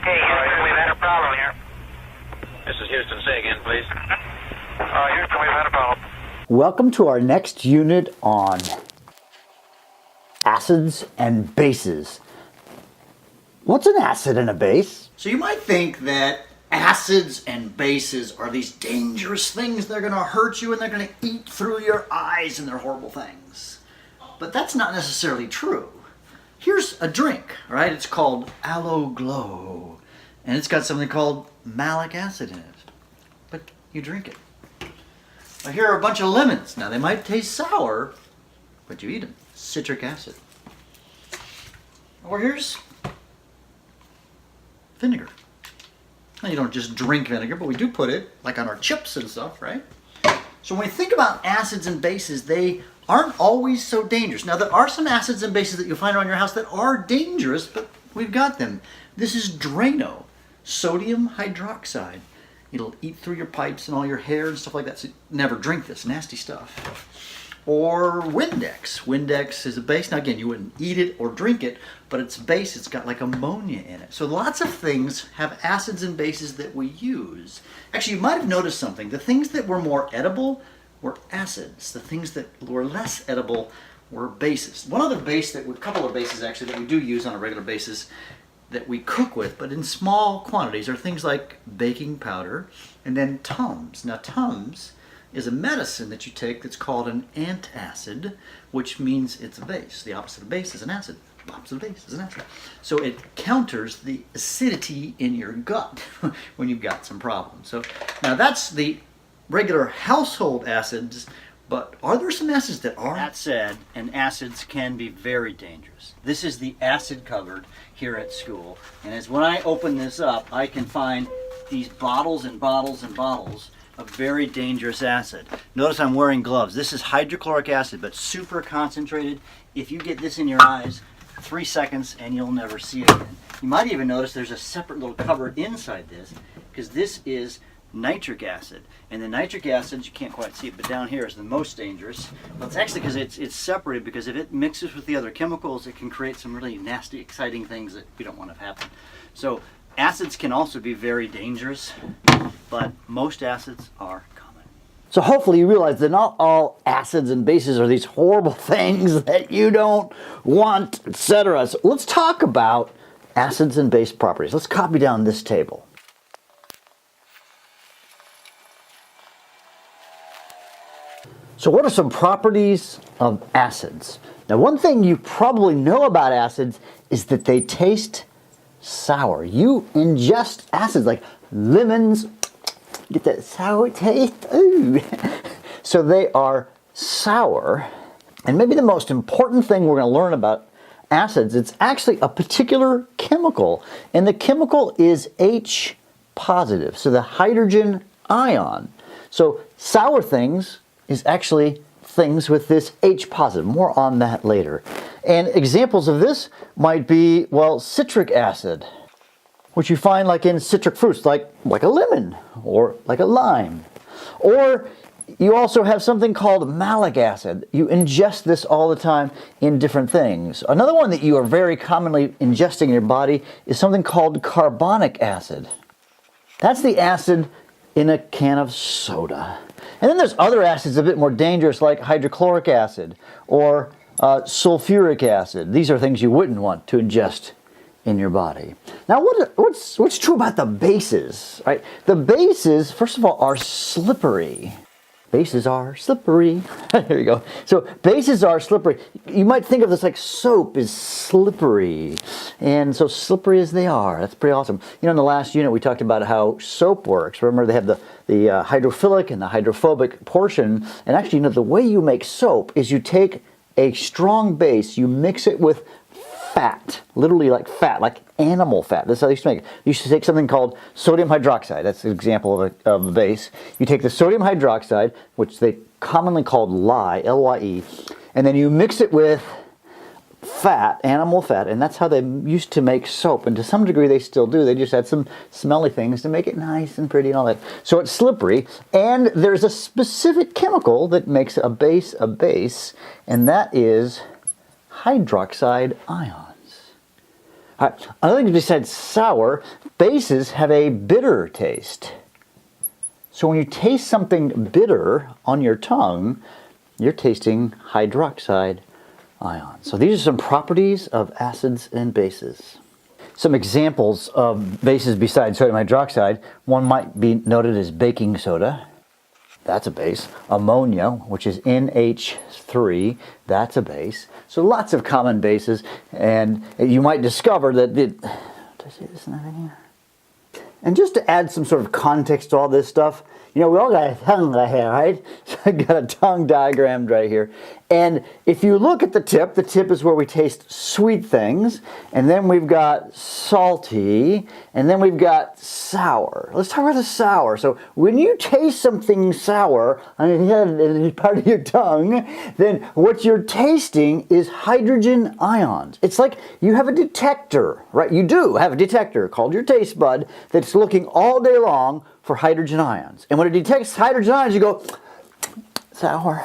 Okay, Houston, we've had a problem here. This is Houston. Say again, please. Houston, we've had a problem. Welcome to our next unit on acids and bases. What's an acid and a base? So you might think that acids and bases are these dangerous things. They're going to hurt you and they're going to eat through your eyes and they're horrible things. But that's not necessarily true. Here's a drink, right? It's called Aloe Glow. And it's got something called malic acid in it. But you drink it. Now here are a bunch of lemons. Now they might taste sour, but you eat them. Citric acid. Or here's vinegar. Now you don't just drink vinegar, but we do put it like on our chips and stuff, right? So when we think about acids and bases, they aren't always so dangerous. Now there are some acids and bases that you'll find around your house that are dangerous, but we've got them. This is Drano, sodium hydroxide. It'll eat through your pipes and all your hair and stuff like that, so never drink this nasty stuff. Or Windex. Windex is a base. Now again, you wouldn't eat it or drink it, but it's base. It's got like ammonia in it. So lots of things have acids and bases that we use. Actually, you might have noticed something. The things that were more edible were acids. The things that were less edible were bases. One other base a couple of bases actually that we do use on a regular basis that we cook with, but in small quantities, are things like baking powder and then Tums. Now Tums is a medicine that you take that's called an antacid, which means it's a base. The opposite of base is an acid. The opposite of base is an acid. So it counters the acidity in your gut when you've got some problems. So now that's the regular household acids, but are there some acids that aren't? That said, and acids can be very dangerous. This is the acid cupboard here at school, and as when I open this up, I can find these bottles and bottles and bottles of very dangerous acid. Notice I'm wearing gloves. This is hydrochloric acid, but super concentrated. If you get this in your eyes, 3 seconds and you'll never see it again. You might even notice there's a separate little cupboard inside this, because this is nitric acid. And the nitric acid, you can't quite see it, but down here is the most dangerous. Well, it's actually because it's separated, because if it mixes with the other chemicals, it can create some really nasty, exciting things that we don't want to happen. So acids can also be very dangerous, but most acids are common. So hopefully you realize that not all acids and bases are these horrible things that you don't want, etc. So let's talk about acids and base properties. Let's copy down this table. So what are some properties of acids? Now one thing you probably know about acids is that they taste sour. You ingest acids like lemons, get that sour taste, ooh. So they are sour. And maybe the most important thing we're going to learn about acids, it's actually a particular chemical. And the chemical is H positive, so the hydrogen ion. So sour things is actually things with this H positive. More on that later. And examples of this might be, well, citric acid, which you find like in citric fruits, like a lemon or like a lime. Or you also have something called malic acid. You ingest this all the time in different things. Another one that you are very commonly ingesting in your body is something called carbonic acid. That's the acid in a can of soda. And then there's other acids a bit more dangerous, like hydrochloric acid or sulfuric acid. These are things you wouldn't want to ingest in your body. Now what's true about the bases, right? The bases, first of all, are slippery. Bases are slippery. There you go. So bases are slippery. You might think of this like soap is slippery. And so slippery as they are, that's pretty awesome. You know, in the last unit we talked about how soap works. Remember they have the hydrophilic and the hydrophobic portion. And actually, you know, the way you make soap is you take a strong base, you mix it with fat, literally like fat, like animal fat. That's how they used to make it. You used to take something called sodium hydroxide. That's an example of a base. You take the sodium hydroxide, which they commonly called lye, L-Y-E, and then you mix it with fat, animal fat, and that's how they used to make soap. And to some degree they still do. They just add some smelly things to make it nice and pretty and all that. So it's slippery, and there's a specific chemical that makes a base, and that is hydroxide ions. All right. Another thing besides sour, bases have a bitter taste. So when you taste something bitter on your tongue, you're tasting hydroxide ions. So these are some properties of acids and bases. Some examples of bases besides sodium hydroxide, one might be noted as baking soda. That's a base. Ammonia, which is NH3, that's a base. So lots of common bases, and you might discover that did I say this in that video? And just to add some sort of context to all this stuff, you know, we all got a tongue right here, right? So I got a tongue diagrammed right here. And if you look at the tip is where we taste sweet things, and then we've got salty, and then we've got sour. Let's talk about the sour. So when you taste something sour on part of your tongue, then what you're tasting is hydrogen ions. It's like you have a detector, right? You do have a detector called your taste bud that's looking all day long for hydrogen ions. And when it detects hydrogen ions, you go, sour.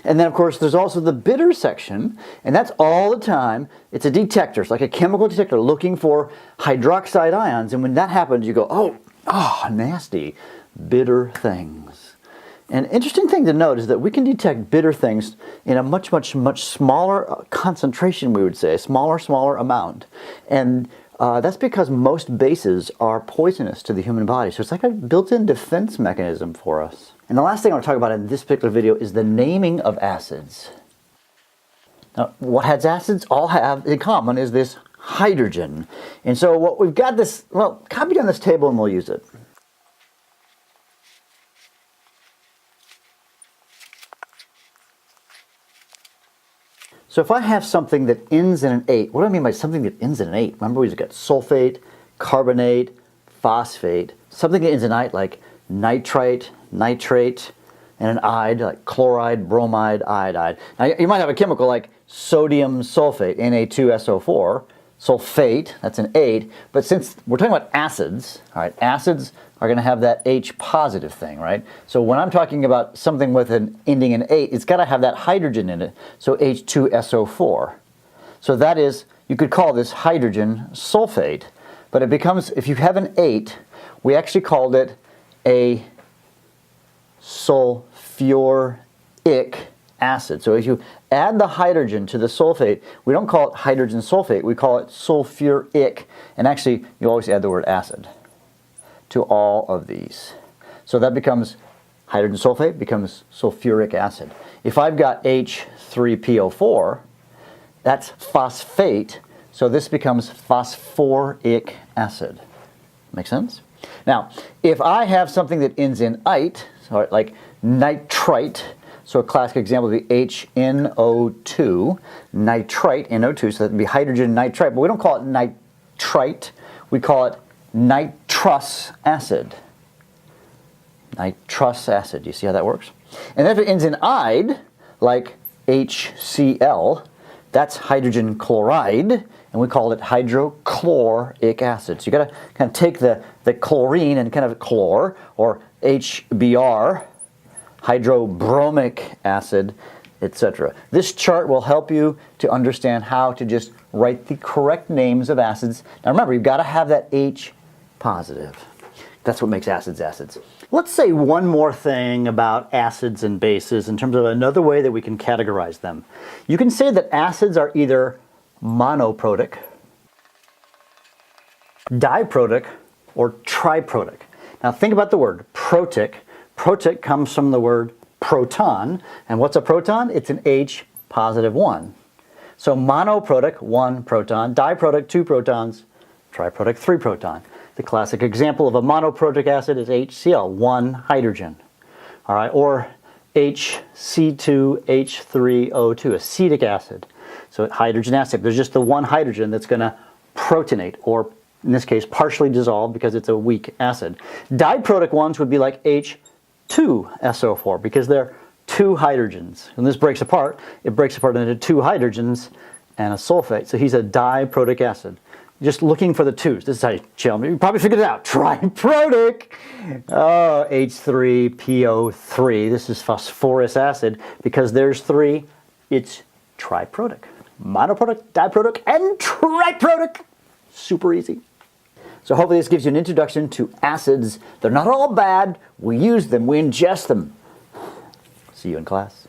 And then, of course, there's also the bitter section, and that's all the time. It's a detector. It's like a chemical detector looking for hydroxide ions. And when that happens, you go, oh, nasty, bitter things. An interesting thing to note is that we can detect bitter things in a much smaller concentration, we would say, a smaller amount. And that's because most bases are poisonous to the human body. So it's like a built-in defense mechanism for us. And the last thing I want to talk about in this particular video is the naming of acids. Now, what has acids all have in common is this hydrogen. And so what we've got this, well, copy down this table and we'll use it. So if I have something that ends in an 8, what do I mean by something that ends in an 8? Remember, we've got sulfate, carbonate, phosphate. Something that ends in an 8 like nitrite, nitrate, and an ide like chloride, bromide, iodide. Now you might have a chemical like sodium sulfate, Na2SO4, sulfate, that's an 8, but since we're talking about acids, all right, acids are going to have that H positive thing, right? So when I'm talking about something with an ending in 8, it's got to have that hydrogen in it, so H2SO4. So that is, you could call this hydrogen sulfate, but it becomes, if you have an 8, we actually called it a sulfuric acid. So if you add the hydrogen to the sulfate, we don't call it hydrogen sulfate, we call it sulfuric. And actually, you always add the word acid to all of these. So that becomes hydrogen sulfate, becomes sulfuric acid. If I've got H3PO4, that's phosphate, so this becomes phosphoric acid. Make sense? Now, if I have something that ends in ite, so like nitrite, so a classic example would be HNO2, nitrite, NO2, so that would be hydrogen nitrite, but we don't call it nitrite, we call it nitrous acid. Nitrous acid, you see how that works? And if it ends in ide, like HCl, that's hydrogen chloride, and we call it hydrochloric acid. So you got to kind of take the chlorine and kind of chlor, or HBr, hydrobromic acid, etc. This chart will help you to understand how to just write the correct names of acids. Now remember, you've got to have that H positive. That's what makes acids acids. Let's say one more thing about acids and bases in terms of another way that we can categorize them. You can say that acids are either monoprotic, diprotic, or triprotic. Now think about the word protic. Protic comes from the word proton, and what's a proton? It's an H positive 1. So monoprotic, 1 proton, diprotic, 2 protons, triprotic, 3 proton. The classic example of a monoprotic acid is HCl, 1 hydrogen. All right, or HC2H3O2, acetic acid. So hydrogen acid, there's just the 1 hydrogen that's going to protonate, or in this case, partially dissolve because it's a weak acid. Diprotic ones would be like H2SO4 because they're 2 hydrogens. When this breaks apart, it breaks apart into 2 hydrogens and a sulfate. So he's a diprotic acid. Just looking for the 2s. This is how you chill. You probably figured it out. Triprotic. Oh, H3PO3. This is phosphorus acid. Because there's 3, it's triprotic. Monoprotic, Diprotic, and Triprotic. Super easy. So hopefully this gives you an introduction to acids. They're not all bad. We use them. We ingest them. See you in class.